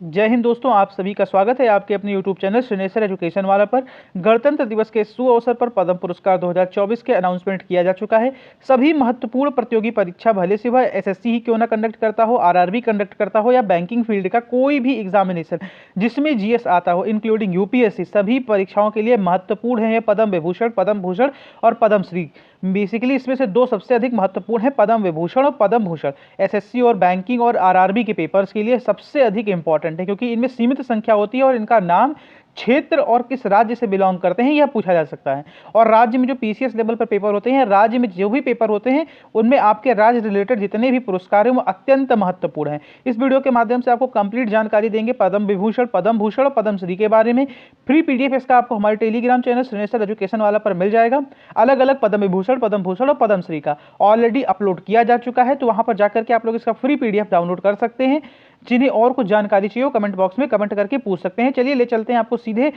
जय हिंद दोस्तों, आप सभी का स्वागत है आपके अपने YouTube चैनल श्रीनेश्वर एजुकेशन वाला पर। गणतंत्र दिवस के शुभ अवसर पर पद्म पुरस्कार 2024 के अनाउंसमेंट किया जा चुका है। सभी महत्वपूर्ण प्रतियोगी परीक्षा, भले से वह एसएससी ही क्यों ना कंडक्ट करता हो, आरआरबी कंडक्ट करता हो या बैंकिंग फील्ड का कोई भी एग्जामिनेशन जिसमें जीएस आता हो, इंक्लूडिंग यूपीएससी, सभी परीक्षाओं के लिए महत्वपूर्ण है पद्म विभूषण, पद्म भूषण और पद्मश्री। बेसिकली इसमें से दो सबसे अधिक महत्वपूर्ण है, पद्म विभूषण और पद्म भूषण। एसएससी और बैंकिंग और आरआरबी के पेपर्स के लिए सबसे अधिक इंपॉर्टेंट है, क्योंकि इनमें सीमित संख्या होती है और इनका नाम, क्षेत्र और किस राज्य से बिलोंग करते हैं यह पूछा जा सकता है। और राज्य में जो पीसीएस लेवल पर पेपर होते हैं, राज्य में जो भी पेपर होते हैं, उनमें आपके राज्य रिलेटेड जितने भी पुरस्कार हैं वो अत्यंत महत्वपूर्ण हैं। इस वीडियो के माध्यम से आपको कंप्लीट जानकारी देंगे पद्म विभूषण, पद्म भूषण और पद्मश्री के बारे में। फ्री पीडीएफ इसका आपको हमारे टेलीग्राम चैनल श्रीनेश्वर एजुकेशन वाला पर मिल जाएगा। अलग अलग पद्म विभूषण, पद्म भूषण और पद्मश्री का ऑलरेडी अपलोड किया जा चुका है, तो वहां पर जाकर के आप लोग इसका फ्री पीडीएफ डाउनलोड कर सकते हैं। जिन्हें और कुछ जानकारी चाहिए हो कमेंट बॉक्स में कमेंट करके पूछ सकते हैं। चलिए ले चलते हैं आपको सीधे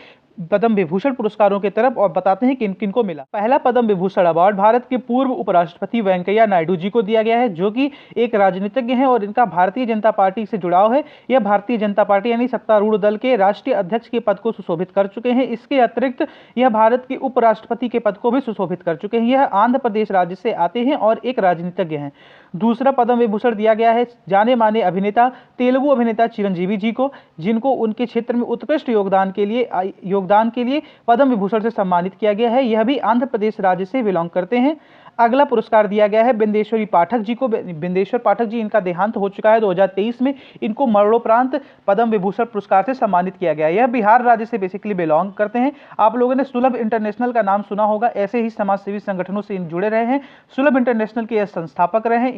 पद्म विभूषण पुरस्कारों की तरफ और बताते हैं किन किन को मिला। पहला पद्म विभूषण अवार्ड भारत के पूर्व उपराष्ट्रपति वेंकैया नायडू जी को दिया गया है, जो कि एक राजनीतिज्ञ हैं और इनका भारतीय जनता पार्टी से जुड़ाव है। यह भारतीय जनता पार्टी यानी सत्तारूढ़ दल के राष्ट्रीय अध्यक्ष के पद को सुशोभित कर चुके हैं। इसके अतिरिक्त यह भारत के उपराष्ट्रपति के पद को भी सुशोभित कर चुके हैं। यह आंध्र प्रदेश राज्य से आते हैं और एक राजनीतिज्ञ हैं। दूसरा पद्म विभूषण दिया गया है जाने माने अभिनेता, तेलुगु अभिनेता चिरंजीवी जी को, जिनको उनके क्षेत्र में उत्कृष्ट योगदान के लिए पद्म विभूषण से सम्मानित किया गया है। यह भी आंध्र प्रदेश राज्य से बिलोंग करते हैं। अगला पुरस्कार दिया गया है बिंदेश्वरी पाठक जी को। बिंदेश्वर पाठक जी, इनका देहांत हो चुका है 2023 में। इनको मरणोपरांत पद्म विभूषण पुरस्कार से सम्मानित किया गया है। यह बिहार राज्य से बेसिकली बिलोंग करते हैं। आप लोगों ने सुलभ इंटरनेशनल का नाम सुना होगा, ऐसे ही समाज सेवी संगठनों से जुड़े रहे हैं। सुलभ इंटरनेशनल के यह संस्थापक रहे हैं।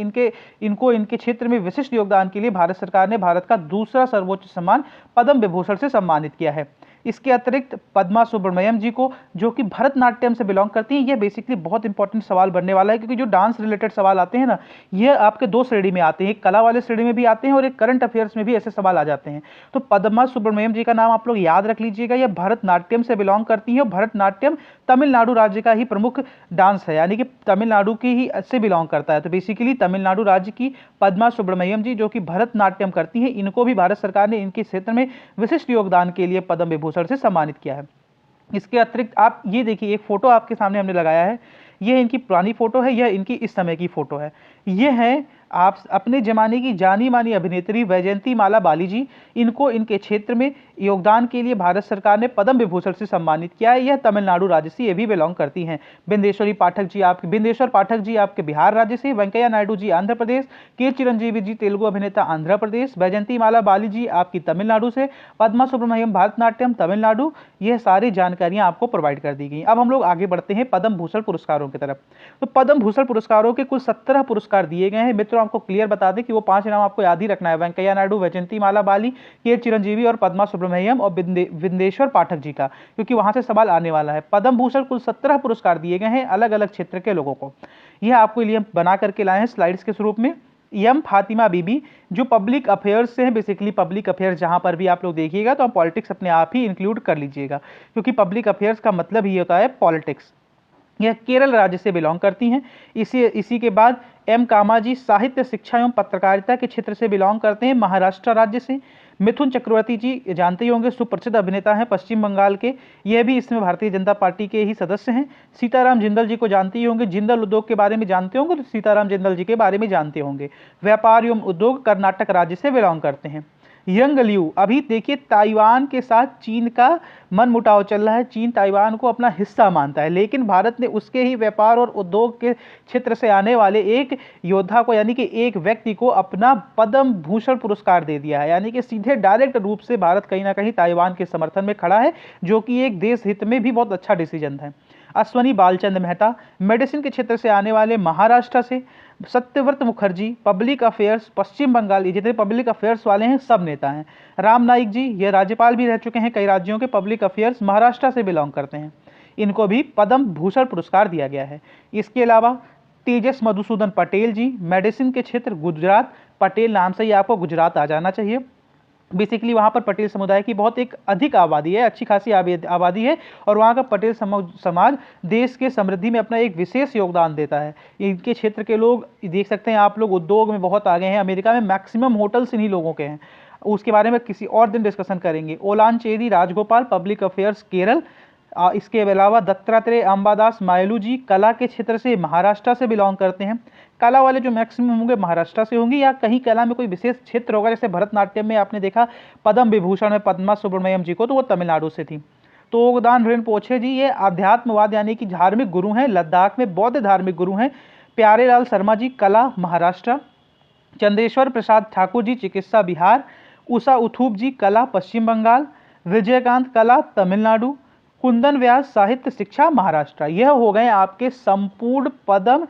इनके क्षेत्र में विशिष्ट योगदान के लिए भारत सरकार ने भारत का दूसरा सर्वोच्च सम्मान पद्म विभूषण से सम्मानित किया है। इसके अतिरिक्त पद्मा सुब्रमण्यम जी को, जो कि भरतनाट्यम से बिलोंग करती हैं। यह बेसिकली बहुत इंपॉर्टेंट सवाल बनने वाला है, क्योंकि जो डांस रिलेटेड सवाल आते हैं ना, यह आपके दो श्रेणी में आते हैं, एक कला वाले श्रेणी में भी आते हैं और एक करंट अफेयर्स में भी ऐसे सवाल आ जाते हैं। तो पद्मा सुब्रमण्यम जी का नाम आप लोग याद रख लीजिएगा। यह भरतनाट्यम से बिलोंग करती है। भरतनाट्यम तमिलनाडु राज्य का ही प्रमुख डांस है, यानी कि तमिलनाडु की ही से बिलोंग करता है। तो बेसिकली तमिलनाडु राज्य की पद्मा सुब्रमण्यम जी, जो कि भरतनाट्यम करती हैं, इनको भी भारत सरकार ने इनके क्षेत्र में विशिष्ट योगदान के लिए पद्म विभूषण से सम्मानित किया है। इसके अतिरिक्त आप ये देखिए, एक फोटो आपके सामने हमने लगाया है। यह इनकी पुरानी फोटो है, यह इनकी इस समय की फोटो है। यह है आप अपने जमाने की जानी मानी अभिनेत्री वैजयंती माला बाली जी। इनको इनके क्षेत्र में योगदान के लिए भारत सरकार ने पद्म विभूषण से सम्मानित किया है। यह तमिलनाडु राज्य से ये भी बिलोंग करती हैं। बिंदेश्वर पाठक जी आपके बिहार राज्य से, वेंकैया नायडू जी आंध्र प्रदेश, के चिरंजीवी जी तेलुगु अभिनेता आंध्र प्रदेश, वैजयंती माला बाली जी आपकी तमिलनाडु से, पद्मा सुब्रमण्यम भरतनाट्यम तमिलनाडु। यह सारी जानकारियां आपको प्रोवाइड कर दी गई। अब हम लोग आगे बढ़ते हैं पद्म भूषण पुरस्कारों की तरफ। तो पद्म भूषण पुरस्कारों के कुल 17 पुरस्कार दिए गए हैं। मित्रों, आपको क्लियर बता दें कि वो 5 नाम आपको याद ही रखना है: वेंकैया नायडू, वैजयंती माला बाली, के चिरंजीवी और पद्मा सुब्रमण्यम और बिंदेश्वर पाठक जी का, क्योंकि वहां से सवाल आने वाला है। पद्म भूषण कुल 17 पुरस्कार दिए गए हैं अलग अलग क्षेत्र के लोगों को। यह आपको लिए बना करके लाए हैं स्लाइड्स के स्वरूप में। एम फातिमा बीबी, जो पब्लिक अफेयर्स से हैं, बेसिकली पब्लिक अफेयर्स जहां पर भी आप लोग देखिएगा तो आप पॉलिटिक्स अपने आप ही इंक्लूड कर लीजिएगा, क्योंकि पब्लिक अफेयर्स का मतलब ही होता है पॉलिटिक्स। यह केरल राज्य से बिलोंग करती हैं। इसी के बाद एम कामाजी, साहित्य, शिक्षा एवं पत्रकारिता के क्षेत्र से बिलोंग करते हैं, महाराष्ट्र राज्य से। मिथुन चक्रवर्ती जी जानते ही होंगे, सुप्रसिद्ध अभिनेता हैं पश्चिम बंगाल के, यह भी इसमें भारतीय जनता पार्टी के ही सदस्य हैं। सीताराम जिंदल जी को जानते ही होंगे, जिंदल उद्योग के बारे में जानते होंगे तो सीताराम जिंदल जी के बारे में जानते होंगे। व्यापार एवं उद्योग, कर्नाटक राज्य से बिलोंग करते हैं। यंग लियू, अभी देखिए ताइवान के साथ चीन का मन मुटाव चल रहा है। चीन ताइवान को अपना हिस्सा मानता है, लेकिन भारत ने उसके ही व्यापार और उद्योग के क्षेत्र से आने वाले एक योद्धा को, यानी कि एक व्यक्ति को, अपना पद्म भूषण पुरस्कार दे दिया है। यानी कि सीधे डायरेक्ट रूप से भारत कहीं ना कहीं ताइवान के समर्थन में खड़ा है, जो कि एक देश हित में भी बहुत अच्छा डिसीजन है। अश्वनी बालचंद मेहता, मेडिसिन के क्षेत्र से आने वाले, महाराष्ट्र से। सत्यव्रत मुखर्जी, पब्लिक अफेयर्स, पश्चिम बंगाल। ये जितने पब्लिक अफेयर्स वाले हैं सब नेता हैं। राम नाईक जी, ये राज्यपाल भी रह चुके हैं कई राज्यों के, पब्लिक अफेयर्स, महाराष्ट्र से बिलोंग करते हैं। इनको भी पद्म भूषण पुरस्कार दिया गया है। इसके अलावा तेजस मधुसूदन पटेल जी, मेडिसिन के क्षेत्र, गुजरात। पटेल नाम से ही आपको गुजरात आ जाना चाहिए। बेसिकली वहाँ पर पटेल समुदाय की बहुत एक अधिक आबादी है, अच्छी खासी आबादी है, और वहाँ का पटेल समाज देश के समृद्धि में अपना एक विशेष योगदान देता है। इनके क्षेत्र के लोग देख सकते हैं आप लोग, उद्योग में बहुत आगे हैं। अमेरिका में मैक्सिमम होटल्स इन्हीं लोगों के हैं। उसके बारे में किसी और दिन डिस्कशन करेंगे। Olancheri Rajagopal, public affairs Kerala. इसके अलावा दत्तात्रेय अंबादास मायलू जी कला के क्षेत्र से महाराष्ट्र से बिलोंग करते हैं। कला वाले जो मैक्सिमम होंगे महाराष्ट्र से होंगे, या कहीं कला में कोई विशेष क्षेत्र होगा, जैसे भरतनाट्यम में आपने देखा पद्म विभूषण में पद्मा सुब्रमण्यम जी को, तो वो तमिलनाडु से थी। तोगदान रिनपोछे जी ये आध्यात्मवाद यानी कि धार्मिक गुरु हैं, लद्दाख में बौद्ध धार्मिक गुरु हैं। प्यारेलाल शर्मा जी कला महाराष्ट्र। चंद्रेश्वर प्रसाद ठाकुर जी चिकित्सा बिहार। उषा उथुप जी कला पश्चिम बंगाल। विजयकांत कला तमिलनाडु। कुंदन व्यास साहित्य शिक्षा महाराष्ट्र। यह हो गए आपके संपूर्ण पद्म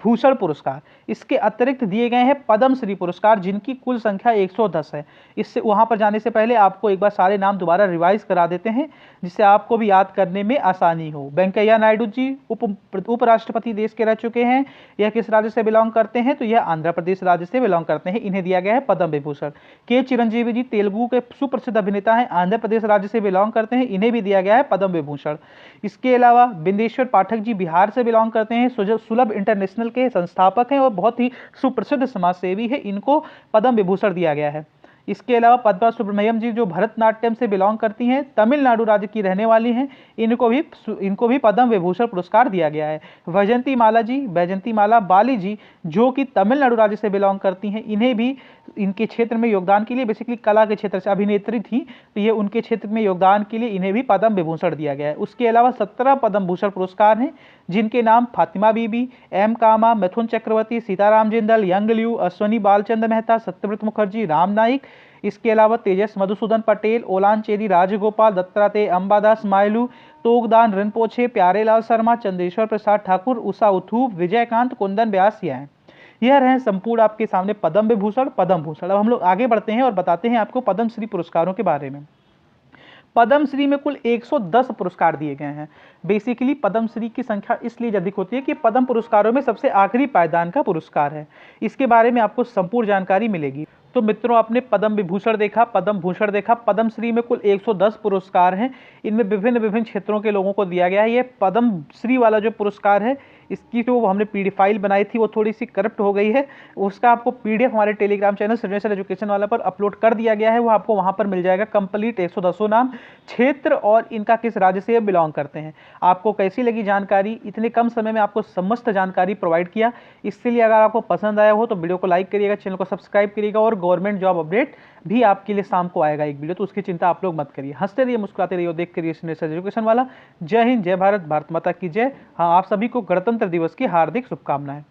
भूषण पुरस्कार। इसके अतिरिक्त दिए गए हैं पद्म श्री पुरस्कार, जिनकी कुल संख्या 110 है। इससे वहां पर जाने से पहले आपको एक बार सारे नाम दोबारा रिवाइज करा देते हैं, जिससे आपको भी याद करने में आसानी हो। वेंकैया नायडू जी उपराष्ट्रपति देश के रह चुके हैं। यह किस राज्य से बिलोंग करते हैं? तो यह आंध्र प्रदेश राज्य से बिलोंग करते हैं। इन्हें दिया गया है पद्म विभूषण। के चिरंजीवी जी तेलुगु के सुप्रसिद्ध अभिनेता हैं, आंध्र प्रदेश राज्य से बिलोंग करते हैं। इन्हें भी दिया गया है पद्म विभूषण। इसके अलावा बिंदेश्वर पाठक जी बिहार से बिलोंग करते हैं, सुलभ इंटरनेशनल के संस्थापक हैं और बहुत ही सुप्रसिद्ध समाजसेवी है। इनको पद्म विभूषण दिया गया है। इसके अलावा पद्मा सुब्रमण्यम जी जो भरतनाट्यम से बिलोंग करती हैं, तमिलनाडु राज्य की रहने वाली हैं, इनको भी पद्म विभूषण पुरस्कार दिया गया है। वैजंती माला बाली जी जो कि तमिलनाडु राज्य से बिलोंग करती हैं, इन्हें भी इनके क्षेत्र में योगदान के लिए, बेसिकली कला के क्षेत्र से अभिनेत्री थी, तो ये उनके क्षेत्र में योगदान के लिए इन्हें भी पद्म विभूषण दिया गया है। उसके अलावा 17 पद्म भूषण पुरस्कार हैं, जिनके नाम फातिमा बीबी, एम कामा, मिथुन चक्रवर्ती, सीताराम जिंदल, यंग लियू, अश्वनी बालचंद्र मेहता, सत्यव्रत मुखर्जी, राम नाइक। इसके अलावा तेजस मधुसूदन पटेल, ओलांचेरी राजगोपाल, दत्तात्रेय अंबादास मायलू, तोगदान रिनपोछे, प्यारेलाल शर्मा, चंद्रेश्वर प्रसाद ठाकुर, उषा उथुप, विजयकांत, कुंदन व्यास यह रहे संपूर्ण आपके सामने पद्म विभूषण, पद्म भूषण। अब हम लोग आगे बढ़ते हैं और बताते हैं आपको पद्मश्री पुरस्कारों के बारे में। पद्मश्री में कुल 110 पुरस्कार दिए गए हैं। बेसिकली पद्मश्री की संख्या इसलिए अधिक होती है कि पद्म पुरस्कारों में सबसे आखिरी पायदान का पुरस्कार है। इसके बारे में आपको संपूर्ण जानकारी मिलेगी। तो मित्रों, आपने पद्म विभूषण देखा, पद्म भूषण देखा। पद्मश्री में कुल 110 पुरस्कार हैं। इनमें विभिन्न क्षेत्रों के लोगों को दिया गया है। ये पद्मश्री वाला जो पुरस्कार है, इसकी जो हमने पीडीएफ फाइल बनाई थी वो थोड़ी सी करप्ट हो गई है। उसका आपको पीडीएफ हमारे टेलीग्राम चैनल सिग्नेचर एजुकेशन वाला पर अपलोड कर दिया गया है। वो आपको वहाँ पर मिल जाएगा कंप्लीट 110 नाम, क्षेत्र और इनका किस राज्य से बिलोंग करते हैं। आपको कैसी लगी जानकारी? इतने कम समय में आपको समस्त जानकारी प्रोवाइड किया। इसलिए अगर आपको पसंद आया हो तो वीडियो को लाइक करिएगा, चैनल को सब्सक्राइब करिएगा, और गवर्नमेंट जॉब अपडेट भी आपके लिए शाम को आएगा एक वीडियो, तो उसकी चिंता आप लोग मत करिए। हंसते रहिए, मुस्कुराते रहिए, देख करिए सिग्नेचर एजुकेशन वाला। जय हिंद, जय भारत, भारत माता की जय। हाँ, आप सभी को गणतंत्र दिवस की हार्दिक शुभकामनाएं।